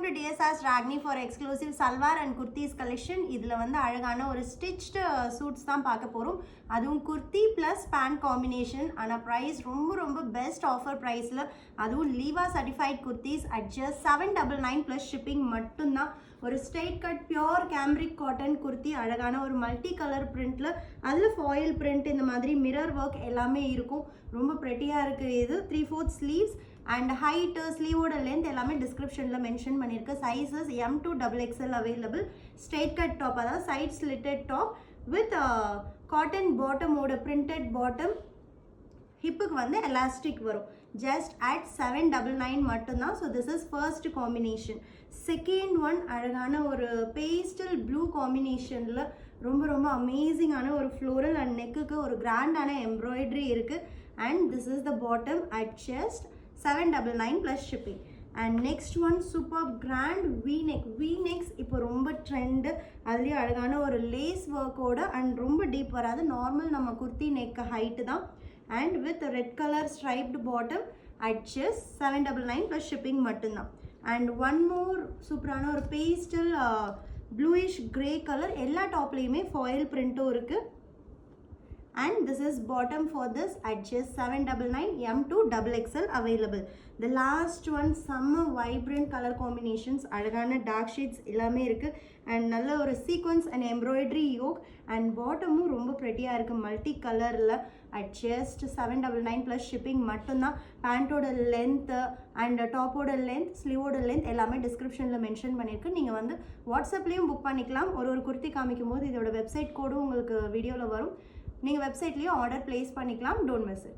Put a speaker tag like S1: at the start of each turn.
S1: Welcome to DSR's Ragni for exclusive salwar and kurtis collection. இதில் வந்து அழகான ஒரு stitched suits தான் பார்க்க போகிறோம். அதுவும் kurti plus pant combination. ஆனால் ப்ரைஸ் ரொம்ப பெஸ்ட் ஆஃபர் ப்ரைஸில், அதுவும் லீவா certified kurtis at just 799 plus shipping மட்டும்தான். ஒரு straight cut pure cambric cotton kurti, அழகான ஒரு மல்டி கலர் பிரிண்ட்ல, அதில் ஃபாயில் பிரிண்ட், இந்த மாதிரி மிரர் ஒர்க் எல்லாமே இருக்கும். ரொம்ப ப்ரெட்டியாக இருக்குது. இது 3/4 ஸ்லீவ்ஸ் அண்ட் ஹைட், ஸ்லீவோட லென்த் எல்லாமே டிஸ்கிரிப்ஷனில் மென்ஷன் பண்ணியிருக்க. Sizes M to XXL available. Straight cut top, அதாவது side slitted top with cotton பாட்டமோட பிரிண்டட் பாட்டம். ஹிப்புக்கு வந்து எலாஸ்டிக் வரும். ஜஸ்ட் அட் 799 மட்டும்தான். So this is first combination. Second one அழகான ஒரு பேஸ்டல் ப்ளூ காம்பினேஷனில் ரொம்ப அமேசிங்கான ஒரு ஃப்ளோரல் அண்ட் நெக்குக்கு ஒரு கிராண்டான எம்ப்ராய்டரி இருக்குது. And this is the bottom at just 799 plus shipping. And next one super grand V-necks இப்போ ரொம்ப ட்ரெண்டு. அதுலேயும் அழகான ஒரு லேஸ் ஒர்க்கோட அண்ட் ரொம்ப டீப் வராது, நார்மல் நம்ம குர்த்தி நெக் ஹைட்டு தான். And with red colour striped bottom at just 799 plus shipping மட்டும்தான். அண்ட் ஒன் மோர் சூப்பரான ஒரு பேஸ்டல் ப்ளூயிஷ் கிரே கலர், எல்லா டாப்லேயுமே ஃபாயில் பிரிண்ட்டும் இருக்குது. And this is bottom for this at just 799 M to XXL available. The last one summer vibrant color combinations, அழகான dark shades எல்லாமே இருக்குது. And நல்ல ஒரு sequins and embroidery yoke and பாட்டமும் ரொம்ப ப்ரெட்டியாக இருக்குது மல்டி கலரில் அட் ஜஸ்ட் 799 ப்ளஸ் ஷிப்பிங் மட்டும்தான். பேண்ட்டோட லென்த்து அண்ட் டாப்போட லென்த், ஸ்லீவோட லென்த் எல்லாமே டிஸ்கிரிப்ஷனில் மென்ஷன் பண்ணியிருக்கு. நீங்கள் வந்து வாட்ஸ்அப்லேயும் புக் பண்ணிக்கலாம். ஒரு குர்த்தி காமிக்கும் போது இதோட வெப்சைட் கோடும் உங்களுக்கு வீடியோவில் வரும். நீங்கள் வெப்சைட்லேயும் ஆர்டர் ப்ளேஸ் பண்ணிக்கலாம். Don't miss it.